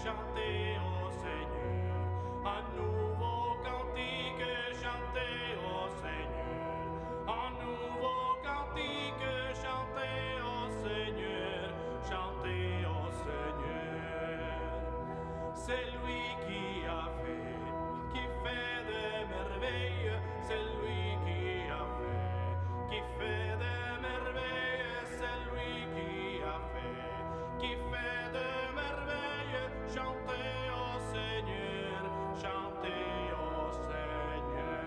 chantez au Seigneur. Un nouveau cantique, chantez au Seigneur. Un nouveau cantique, chantez au Seigneur. Chantez au Seigneur. C'est lui qui a fait des merveilles. C'est lui qui a fait des merveilles. C'est lui qui fait des merveilles. Chantez au Seigneur, chantez au Seigneur.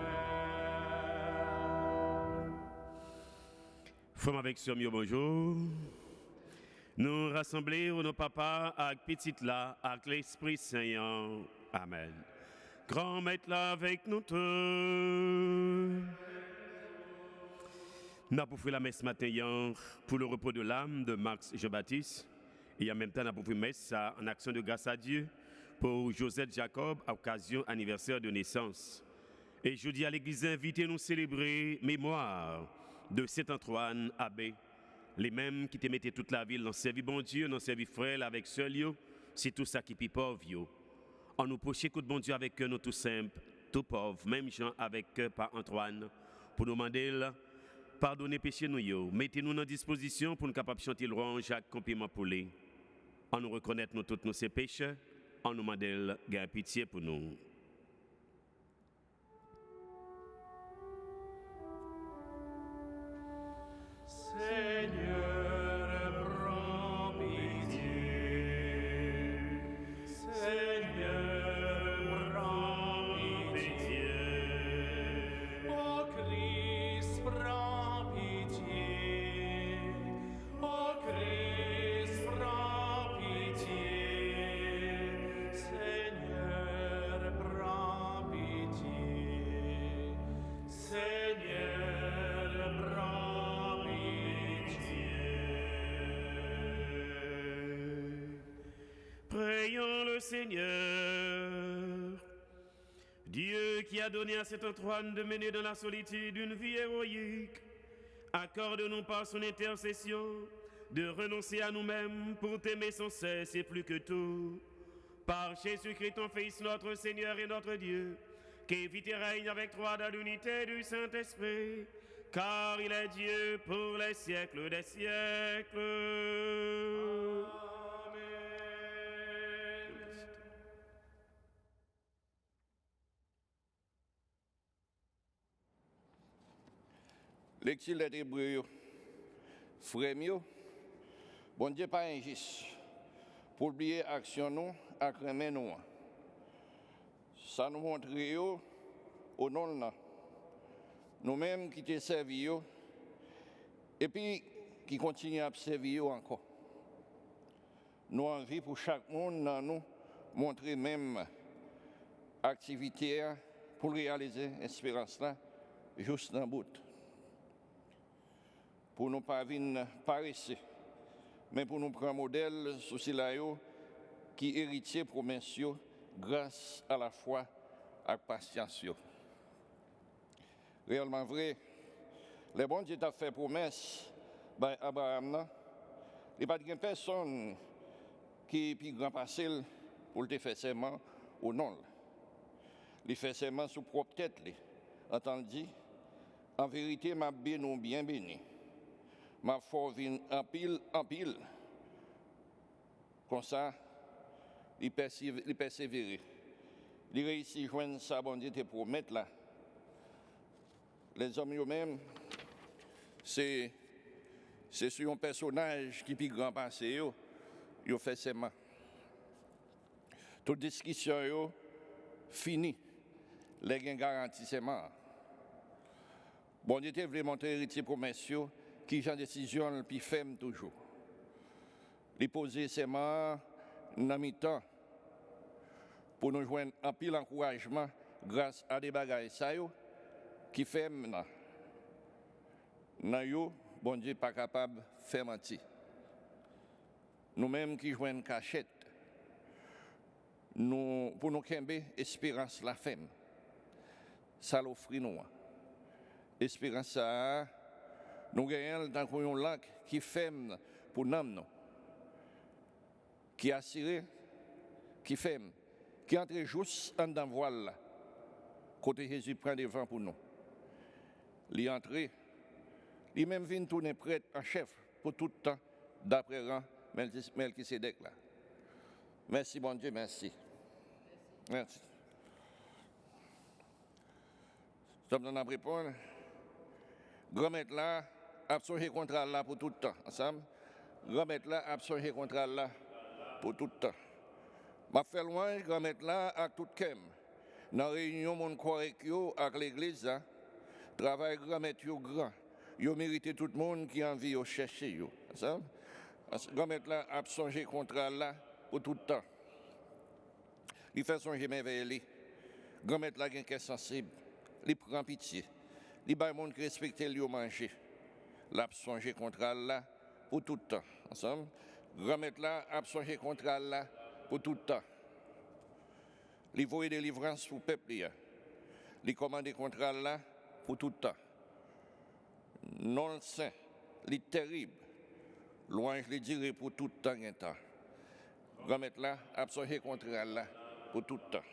Femme avec Sommio, bonjour. Nous rassembler nos papas avec petite là, avec l'Esprit Saint. Amen. Grand maître là avec nous tous. Nous avons fait la messe matin pour le repos de l'âme de Max Jean-Baptiste. Et en même temps, nous avons fait messe en action de grâce à Dieu pour Joseph Jacob à occasion anniversaire de naissance. Et je dis à l'église invitée nous célébrer mémoire de Saint-Antoine abbé. Les mêmes qui te mettaient toute la ville dans servir bon Dieu, dans servir frère avec seul, c'est tout ça qui est pauvre. On nous poche coup de bon Dieu avec nous tout simple, tout pauvre, même gens avec par Antoine, pour nous demander pardonnez péché nous, mettez-nous dans disposition pour nous capables de chanter le roi Jacques compliment pour lui. On nous reconnaître nous tous nos ces péchés, on nous demande de pitié pour nous. Seigneur, prends pitié. Seigneur, prends pitié. Ô Christ, prends pitié. Ô Christ, prends pitié. Seigneur, prends pitié. Seigneur, prends Prions le Seigneur. Dieu qui a donné à cet Antoine de mener dans la solitude une vie héroïque, accorde-nous par son intercession de renoncer à nous-mêmes pour t'aimer sans cesse et plus que tout. Par Jésus-Christ, ton Fils, notre Seigneur et notre Dieu, qui vit et règne avec toi dans l'unité du Saint-Esprit, car il est Dieu pour les siècles des siècles. L'exil des Hébreux, frère mieux, bon Dieu pas injuste, pour oublier action nous, à crémer nous. Ça nous montre au nom de nous-mêmes qui t'ai servi et puis qui continuent à servir encore. Nous envie pour chaque monde nous montrer même activité pour réaliser l'espérance là juste dans le bout. Pour nous pas venir paresser, mais pour nous prendre un modèle sur cela qui héritier promesse grâce à la foi et à la patience. Réellement vrai, les bons Dieu t'a fait promesse à Abraham, il n'y a pas de personne qui est plus grand passé pour te faire serment ou non. Il fait serment sous propre tête, entendu, en vérité, m'a bien béni. Ma foi vient en pile. Comme ça, il persévère. Il réussit à joindre ça, bon Dieu te promettre là. Les hommes eux-mêmes, c'est sur un personnage qui est grand passé, il fait serment. Toute discussion finie, les gens garantissent serment. Bon Dieu te voulait montrer héritier promesse qui j'ai décision puis ferme toujours. Les poser serment dans mi-temps pour nous joindre un pile encouragement grâce à des bagages qui ferment nan bon Dieu pas capable de faire mentir. Nous-mêmes qui jouons une cachette, pour nous qu'aimer, espérance la femme. Ça l'offre nous. Espérance ça, nous gagnons dans un lac qui ferme pour nous, qui assure, qui fait, qui entre juste en dans voile là, côté Jésus prend devant pour nous. Il entre, il même vient tourner prêtre en chef pour tout le temps, d'après rang Melchisedec là. Merci bon Dieu, merci. Merci. Sommes dans la réponse. Remettre là, absorber contrat là pour tout le temps. Ensemble. Remettre là, absorber contrat là pour tout le temps. Ma fait loin, remettre là avec tout kem. Dans la réunion, mon correct avec l'église, travail remettre yo grand. Yo mérite tout le monde qui a envie de chercher yo. Ensemble. Remettre là, absorber contrat là pour tout le temps. Il fait songer merveilleux. Remettre là, quelqu'un sensible. Il prend pitié. Il bat monde qui respecte lui au manger. L'absonger contrat là pour tout le temps. Ensemble. Remettre là, absonger contrat là pour tout le temps. Il voit des délivrances pour le peuple. Il commande contrat là pour tout le temps. Non saint, il terrible. Loin je le dirai pour tout le temps. Remettre là, absonger contrat là pour tout le temps.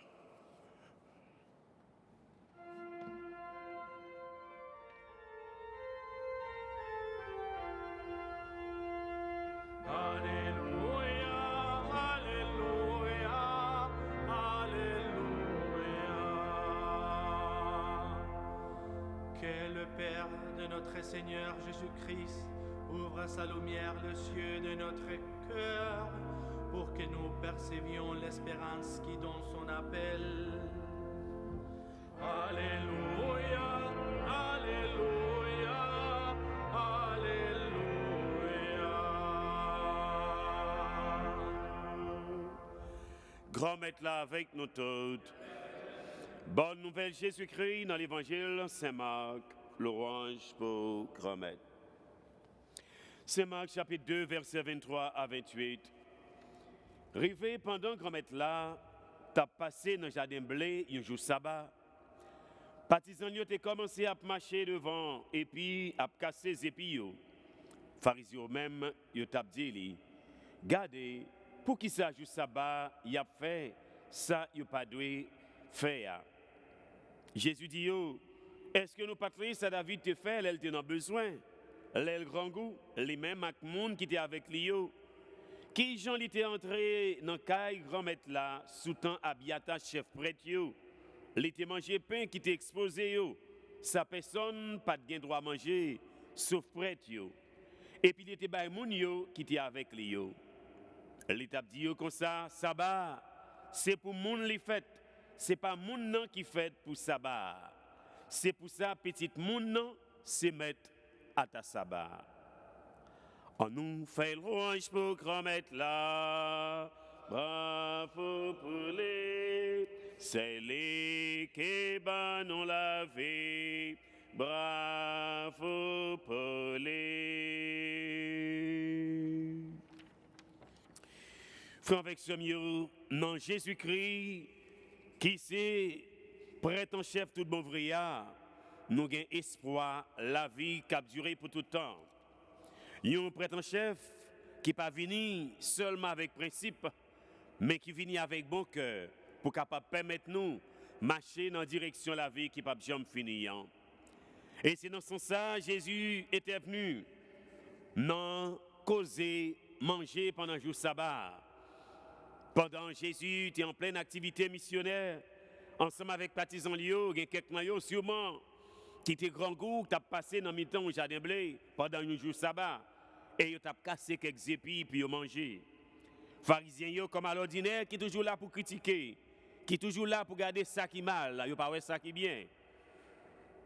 Père de notre Seigneur Jésus-Christ, ouvre sa lumière le cieux de notre cœur, pour que nous percevions l'espérance qui donne son appel. Alléluia, Alléluia, Alléluia. Grand maître là avec nous toutes. Bonne nouvelle Jésus-Christ dans l'évangile Saint-Marc. L'orange pour grand maître. Saint Marc chapitre 2 versets 23 à 28. Rivé pendant grand maître là, t'as passé dans le jardin blé un jour sabbat. Partisans ont commencé à marcher devant et puis à casser les épis. Pharisiens même, ils t'ont dit, gardez, pour qui ça jour sabbat, y a fait, ça y a pas dû faire. Jésus dit, est-ce que nous patrions ça David te fait, elle te a besoin? Elle grand goût, les mêmes avec monde qui était avec lui. Qui Jean était entré dans caille grand maître là, sous temps Abiata chef prêtre yo. Il était mangé pain qui était exposé yo. Sa personne pas de droit à manger sauf prêtre yo. Et puis il était bay moun yo qui était avec lui yo. L'état dit yo comme ça, sabbat c'est pour moun li fête, c'est pas moun nan qui fête pour sabbat. C'est pour ça, petite moun, c'est mettre à ta sabbat. On nous fait louange pour grand maître là, bravo pour les, c'est les qui non la vie, bravo pour les. Frère avec ce mieux, non Jésus-Christ, qui c'est prêtre en chef tout bon vriard, nous avons espoir, la vie qui a duré pour tout le temps. Un prêtre en chef qui n'est pas venu seulement avec principe, mais qui vient avec bon cœur pour capable permettre nous marcher dans la direction de la vie qui n'est pas jamais finir. Et c'est dans ce sens Jésus était venu non causer, manger pendant le jour sabbat. Pendant Jésus était en pleine activité missionnaire, ensemble avec partisans Lio, il y a quelques maillots sûrement qui étaient grand goût, qui ont passé dans le temps au jardin blé pendant un jour sabbat. Et ils ont cassé quelques épis puis ils ont mangé. Pharisiens, comme à l'ordinaire, qui sont toujours là pour critiquer, qui sont toujours là pour garder ça qui mal, ils n'ont pas ça qui bien.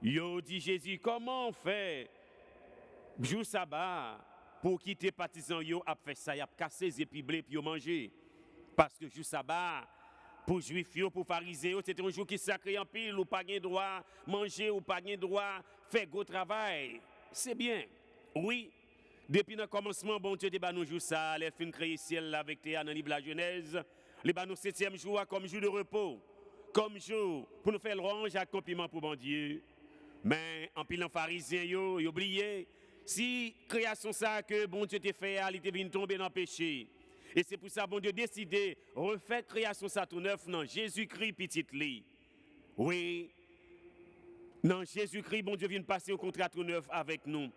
Ils ont dit Jésus, comment on fait jour sabbat pour quitter partisans, ils ont fait ça, ils ont cassé les épis blé puis ils ont mangé. Parce que jour sabbat, pour juifs, pour pharisiens, c'était un jour qui sacré en pile, ou pas de droit manger, ou pas de droit faire gros travail. C'est bien. Oui, depuis le commencement, bon Dieu, nous jour ça, les fins créés ciel avec Théa dans le livre de la Genèse, les nous 7e jour comme jour de repos, comme jour pour nous faire l'orange à compliment pour bon Dieu. Mais en pile en pharisien, yo oublié, si création ça que bon Dieu t'a fait, il était venu tomber dans le péché. Et c'est pour ça bon Dieu décidé refaire création ça tout neuf dans Jésus-Christ petite li. Oui. Dans Jésus-Christ bon Dieu vient passer au contrat tout neuf avec nous.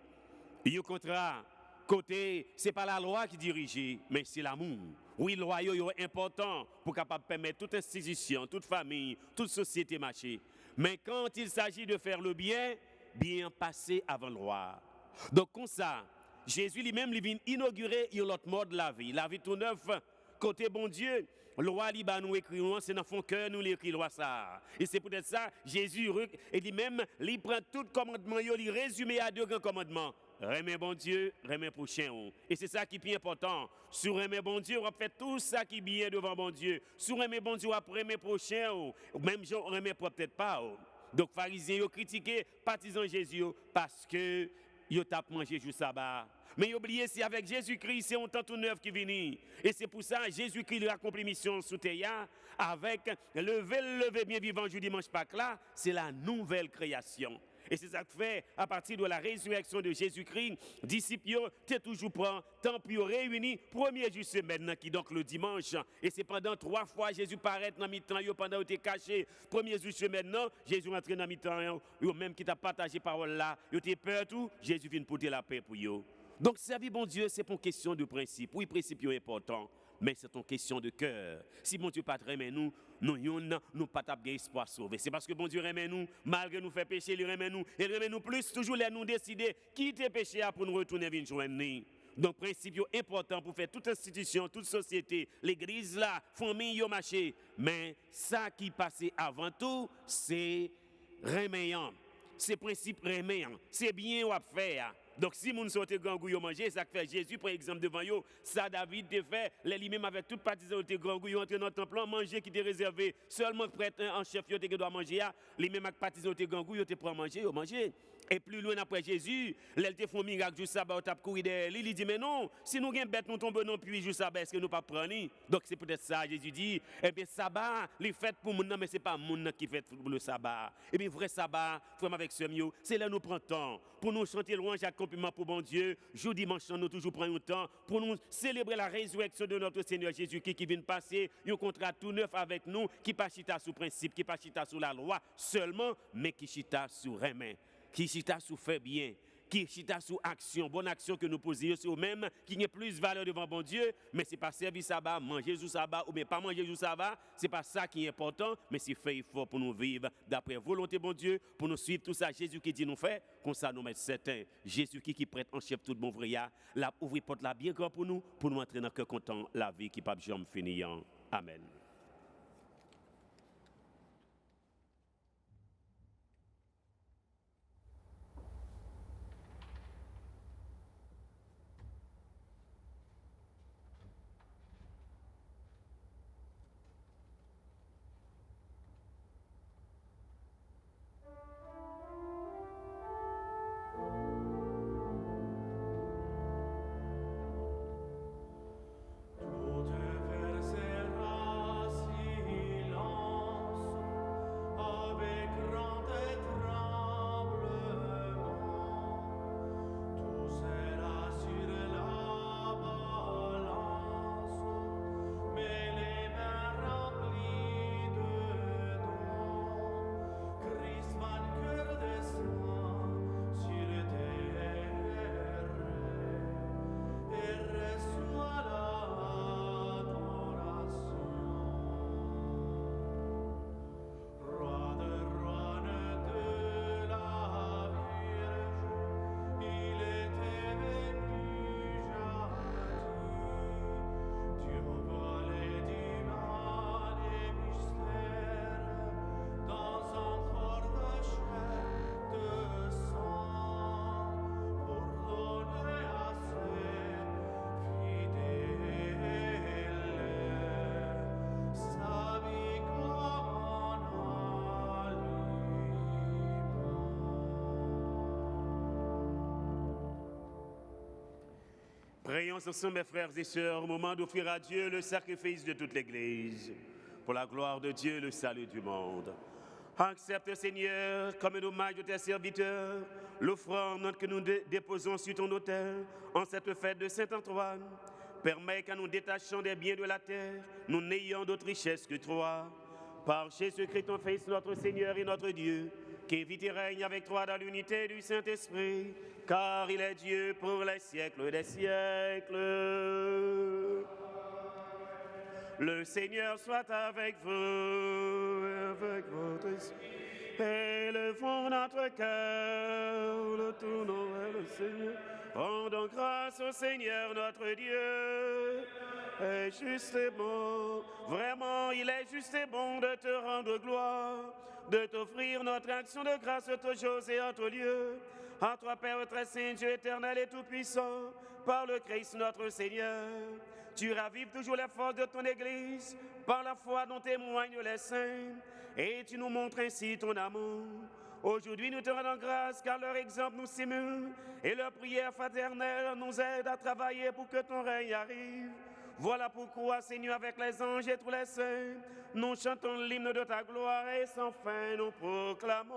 Et au contrat côté c'est pas la loi qui dirige mais c'est l'amour. Oui, la loi est important pour capable permettre toute institution, toute famille, toute société marcher. Mais quand il s'agit de faire le bien, bien passer avant la loi. Donc comme ça, Jésus lui-même il vient inaugurer l'autre mode de la vie tout neuf côté bon Dieu. Loi li ba nous écrit c'est dans fond cœur nous l'écrit loi ça. Et c'est peut-être ça Jésus et lui-même il prend tout commandement il résume à deux grands commandements. Remet bon Dieu, remet prochain. Et c'est ça qui est plus important. Sur remet bon Dieu, on va faire tout ça qui est bien devant bon Dieu. Sur remet bon Dieu, on va remet prochain. Même gens remet peut-être pas. Donc pharisiens ont critiqué partisans Jésus parce que ils ont mangé jour sabbat. Mais oubliez c'est avec Jésus-Christ, c'est un temps tout neuf qui vient. Et c'est pour ça Jésus-Christ a accompli mission sous terre avec lever bien vivant jeudi dimanche Pâques là, c'est la nouvelle création. Et c'est ça que fait, à partir de la résurrection de Jésus-Christ, disciples, tu es toujours prêt, temps pour réunis, premier jour semaine, qui donc le dimanche. Et c'est pendant 3 fois Jésus paraît dans mi-temps, pendant que tu es caché. Premier jour semaine, Jésus rentre dans mi-temps, même qui t'a partagé parole là, tu es peur tout, Jésus vient porter la paix pour eux. Donc, servir bon Dieu, c'est pas une question de principe. Oui, principe est important, mais c'est une question de cœur. Si bon Dieu pas remet nous pas taper espoir sauver. C'est parce que bon Dieu remet nous, malgré nous faire pécher, il remet nous plus, toujours les nous décider quitter péché pour nous retourner venir joindre. Donc, principe important pour faire toute institution, toute société, l'église là, famille, marché. Mais ça qui passe avant tout, c'est remettant. C'est principe remettant. C'est bien à faire. Donc si moun sorte gangou yo manger, ça fait Jésus par exemple devant yo, ça David te fait, les lui-même avec toute partisan te gangou yo entrer dans le temple manger qui était réservé seulement prêtre en chef yo te doit manger, les même avec partisan te gangou yo te prend manger, yo manger. Et plus loin après Jésus, l'elle te font miracle jour sabbat ou tap courir derrière lui, il dit mais non, si nous gen bête nous tombe non puis jour sabbat est-ce que nous pas prendre? Donc c'est peut-être ça Jésus dit, eh bien sabbat, les fêtes pour moun mais c'est pas moun qui fait pour le sabbat. Et bien vrai sabbat, frère avec ce mieux, c'est là nous prend temps pour nous chanter louange et compliment pour bon Dieu. Jour dimanche nous toujours prend un temps pour nous célébrer la résurrection de notre Seigneur Jésus qui vient passer un contrat tout neuf avec nous qui pas chita sous principe, qui pas chita sous la loi seulement mais qui chita sous remet. Qui chita sous fait bien, qui chita sous action, bonne action que nous posons sur même qui a plus valeur devant bon Dieu, mais c'est pas servir sabbat, manger jour sabbat ou bien pas manger jour sabbat, c'est pas ça qui est important, mais c'est faire effort pour nous vivre d'après volonté bon Dieu, pour nous suivre tout ça Jésus qui dit nous faire, comme ça nous mettre certain, Jésus qui prête en chef tout bon vrai, la ouvrir porte là bien grand pour nous entrer dans cœur content la vie qui pas jamais finir. Amen. Prions ensemble, mes frères et sœurs, au moment d'offrir à Dieu le sacrifice de toute l'Église, pour la gloire de Dieu, le salut du monde. Accepte, Seigneur, comme un hommage de tes serviteurs, l'offrande que nous déposons sur ton autel en cette fête de Saint-Antoine. Permets qu'en nous détachant des biens de la terre, nous n'ayons d'autre richesse que toi. Par Jésus-Christ, ton Fils, notre Seigneur et notre Dieu, qui vit et règne avec toi dans l'unité du Saint-Esprit, car il est Dieu pour les siècles des siècles. Le Seigneur soit avec vous, avec votre esprit. Élevons notre cœur, le tournons vers le Seigneur. Rendons grâce au Seigneur notre Dieu. Et juste et bon, vraiment, il est juste et bon de te rendre gloire, de t'offrir notre action de grâce toujours et en tout lieu. À toi, Père très saint, Dieu éternel et tout-puissant, par le Christ notre Seigneur. Tu ravives toujours les forces de ton Église par la foi dont témoignent les saints, et tu nous montres ainsi ton amour. Aujourd'hui, nous te rendons grâce car leur exemple nous stimule et leur prière fraternelle nous aide à travailler pour que ton règne arrive. Voilà pourquoi, Seigneur, avec les anges et tous les saints, nous chantons l'hymne de ta gloire et sans fin nous proclamons.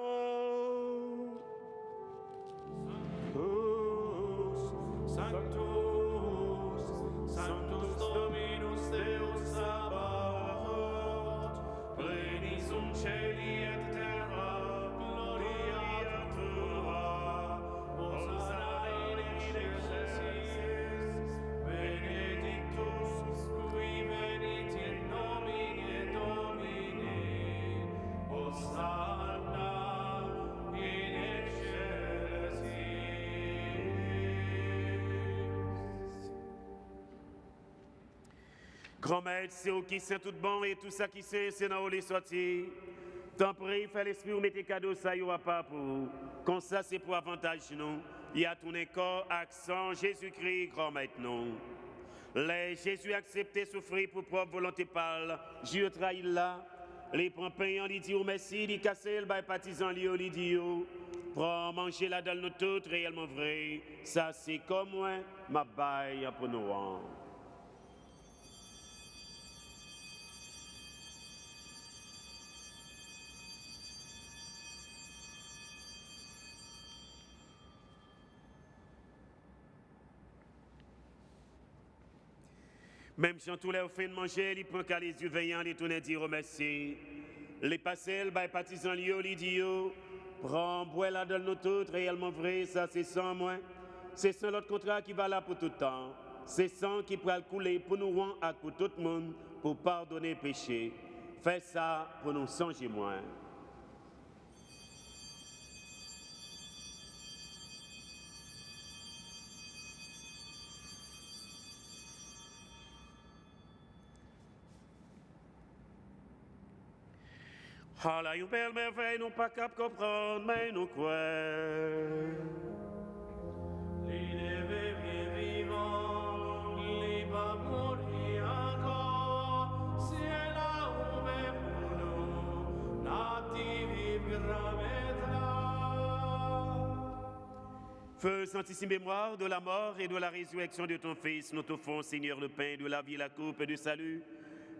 Sanctus, Sanctus Dominus Deus Sabaoth, plenis celi et terra, gloria tua, Hosanna in excelsis, benedictus qui venit in nomine Domini, Hosanna in excelsis. Grand Maître, c'est au qui c'est tout bon et tout ça qui c'est dans où les sorties. T'en prie, fais l'esprit ou mettez cadeau, ça y aura pas pour. Comme ça, c'est pour avantage nous. Il y a ton corps, accent, Jésus-Christ, grand Maître, non. Les Jésus accepté souffrir pour propre volonté parle. Dieu trahit là. Les prend payant, il dit au merci, il casse le bail partisan, il dit prends manger la dalle nous toutes réellement vrai. Ça, c'est comme moi, ma baille pour nous. Même si tous les fins de manger, il prend qu'à les yeux veillants, il tourne et dit remercie. Les passels, les partisans, ils disent, prends, bois la donne nous toutes, réellement vrai, ça c'est sans moi. C'est sans l'autre contrat qui va là pour tout le temps. C'est sans qui pourra couler pour nous rendre à pour tout le monde, pour pardonner péché. Fais ça pour nous songer moins. Ah là, une belle merveille, nous pas cap comprendre, mais nous quoi. L'idée bien vivant, il va mourir encore. Si elle a ouvert pour nous, natif grammaire. Feu sanctissime mémoire de la mort et de la résurrection de ton Fils, nous t'offrons, Seigneur, le pain de la vie, la coupe et du salut.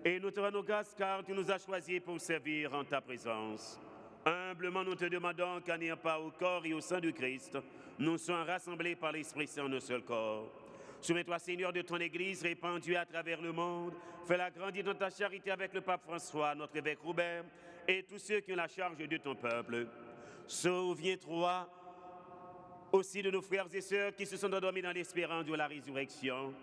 Et nous te rendons grâce car tu nous as choisis pour servir en ta présence. Humblement, nous te demandons qu'en ayant part au corps et au sang de Christ, nous soyons rassemblés par l'Esprit Saint en un seul corps. Souviens-toi, Seigneur, de ton Église répandue à travers le monde. Fais-la grandir dans ta charité avec le pape François, notre évêque Robert, et tous ceux qui ont la charge de ton peuple. Souviens-toi aussi de nos frères et sœurs qui se sont endormis dans l'espérance de la résurrection.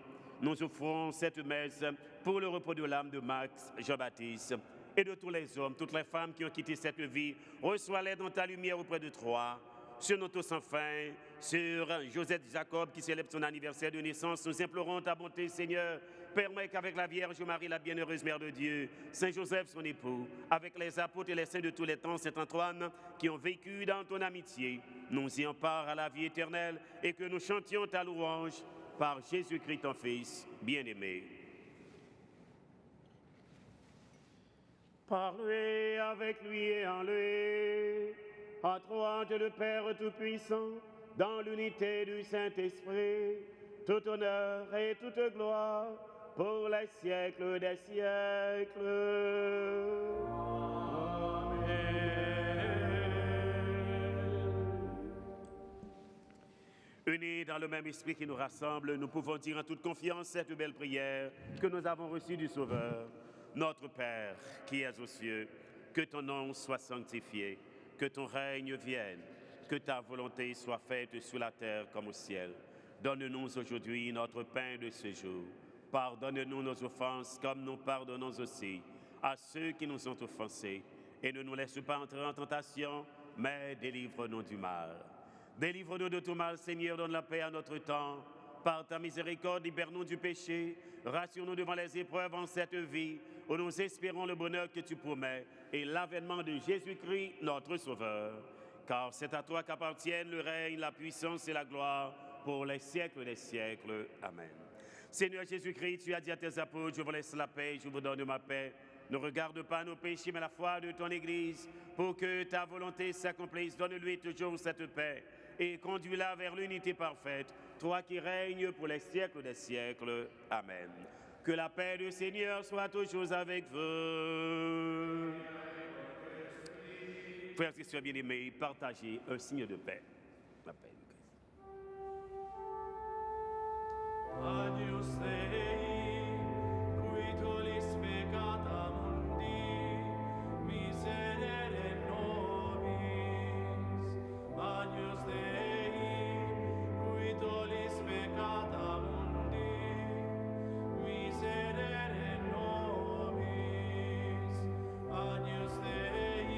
Nous offrons cette messe pour le repos de l'âme de Max Jean-Baptiste et de tous les hommes, toutes les femmes qui ont quitté cette vie. Reçois-les dans ta lumière auprès de toi. Sur nos tous sans fin, sur Joseph Jacob qui célèbre son anniversaire de naissance, nous implorons ta bonté, Seigneur. Permets qu'avec la Vierge Marie, la bienheureuse Mère de Dieu, Saint Joseph, son époux, avec les apôtres et les saints de tous les temps, Saint Antoine, qui ont vécu dans ton amitié, nous ayons part à la vie éternelle et que nous chantions ta louange par Jésus-Christ, ton Fils, bien-aimé. Par lui, avec lui et en lui, à toi, Dieu le Père Tout-Puissant, dans l'unité du Saint-Esprit, tout honneur et toute gloire pour les siècles des siècles. Amen. Unis dans le même esprit qui nous rassemble, nous pouvons dire en toute confiance cette belle prière que nous avons reçue du Sauveur. Notre Père, qui es aux cieux, que ton nom soit sanctifié, que ton règne vienne, que ta volonté soit faite sur la terre comme au ciel. Donne-nous aujourd'hui notre pain de ce jour. Pardonne-nous nos offenses comme nous pardonnons aussi à ceux qui nous ont offensés. Et ne nous laisse pas entrer en tentation, mais délivre-nous du mal. Délivre-nous de tout mal, Seigneur, donne la paix à notre temps. Par ta miséricorde, libère-nous du péché. Rassure-nous devant les épreuves en cette vie, où nous espérons le bonheur que tu promets et l'avènement de Jésus-Christ, notre Sauveur. Car c'est à toi qu'appartiennent le règne, la puissance et la gloire pour les siècles des siècles. Amen. Seigneur Jésus-Christ, tu as dit à tes apôtres, je vous laisse la paix, je vous donne ma paix. Ne regarde pas nos péchés, mais la foi de ton Église, pour que ta volonté s'accomplisse. Donne-lui toujours cette paix et conduis-la vers l'unité parfaite, toi qui règnes pour les siècles des siècles. Amen. Que la paix du Seigneur soit toujours avec vous. Frères et sœurs bien-aimés, partagez un signe de paix. La paix du Christ. Agnus Dei, qui tollis peccata mundi, miserere nobis. Agnus Dei, qui tollis peccata mundi, miserere nobis. Agnus Dei,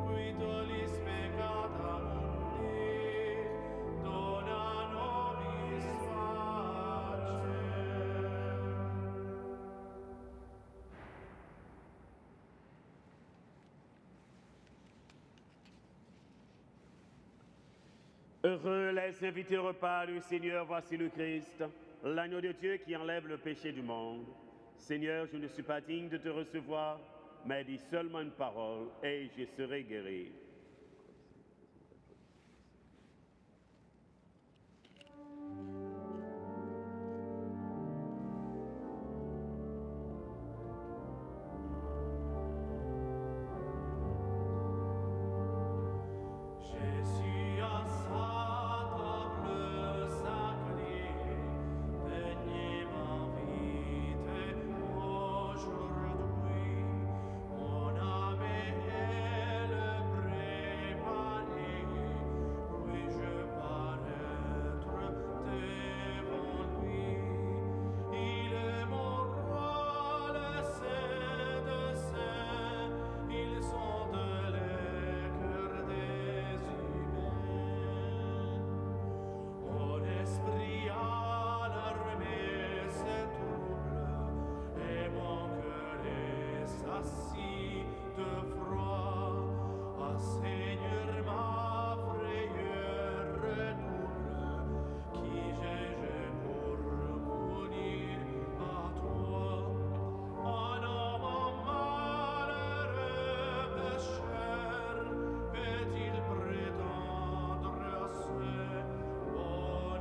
qui tollis peccata mundi, dona nobis pacem. Heureux les invités au repas du Seigneur, voici le Christ, l'agneau de Dieu qui enlève le péché du monde. Seigneur, je ne suis pas digne de te recevoir, mais dis seulement une parole et je serai guéri. Jésus à sa table sacrée, daignez m'inviter aujourd'hui. Mon âme est préparée, puis-je paraître devant lui. Il est mon roi, le Saint des saints, ils sont de les cœurs des humains. Mon esprit alarmé se trouble, et mon cœur est assis de froid. Ah Seigneur, ma frayeur redouble, qui j'ai-je pour m'unir à toi? Un homme malheureux pécheur, peut-il prétendre à ce bonheur?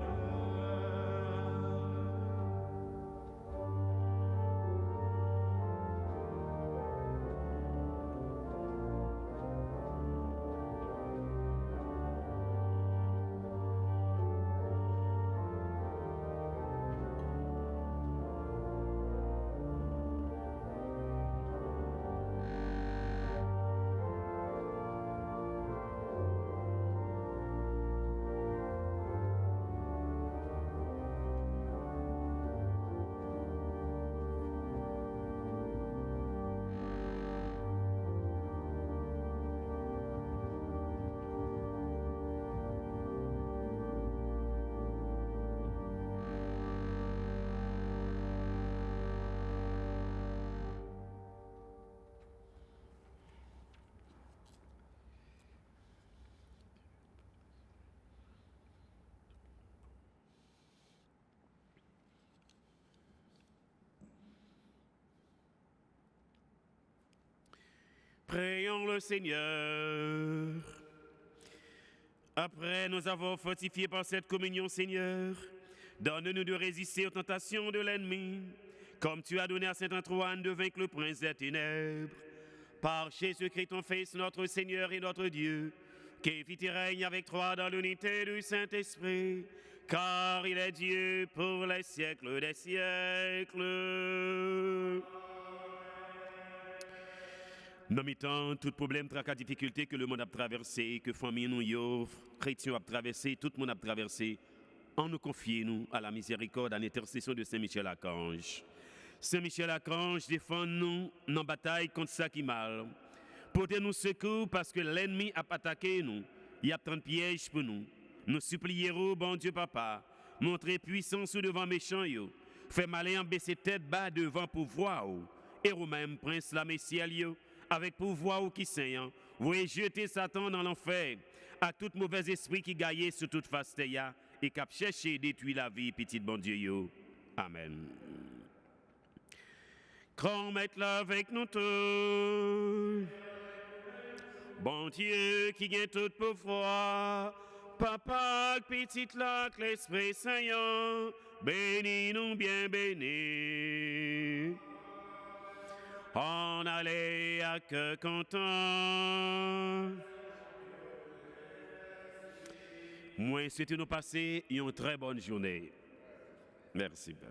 Prions le Seigneur. Après nous avoir fortifiés par cette communion, Seigneur, donne-nous de résister aux tentations de l'ennemi, comme tu as donné à saint Antoine de vaincre le prince des ténèbres. Par Jésus-Christ, ton Fils, notre Seigneur et notre Dieu, qui vit et règne avec toi dans l'unité du Saint-Esprit, car il est Dieu pour les siècles des siècles. Dans mes temps, tout problème, tracas, difficulté que le monde a traversé, que famille nous y chrétiens a traversé, tout le monde a traversé, en nous confier nous à la miséricorde, à l'intercession de Saint-Michel-Archange. Saint-Michel-Archange, défend-nous dans la bataille contre ça qui mal. Portez-nous secours parce que l'ennemi a attaqué nous. Il y a tant de pièges pour nous. Nous supplierons, bon Dieu Papa, montrez puissance devant méchants. Fait malin en baisser tête bas devant pouvoir. Et vous-même, prince la Messiel, avec pouvoir qui saignant, vous jeter Satan dans l'enfer, à tout mauvais esprit qui gagne sur toute face et qui a cherché détruire la vie, petit bon Dieu. Amen. Grand maître là avec nous tous. Bon Dieu qui gagne tout pouvoir, Papa, petite là, l'Esprit Saint, bénis nous bien bénis. On allait à cœur content. Moi, souhaitons nous passer une très bonne journée. Merci, Père.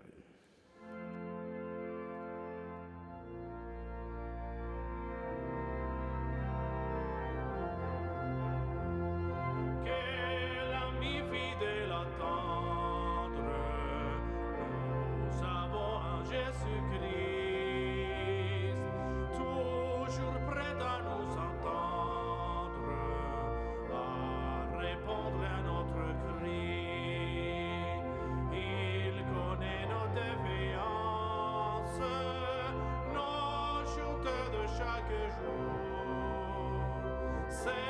Chaque jour, c'est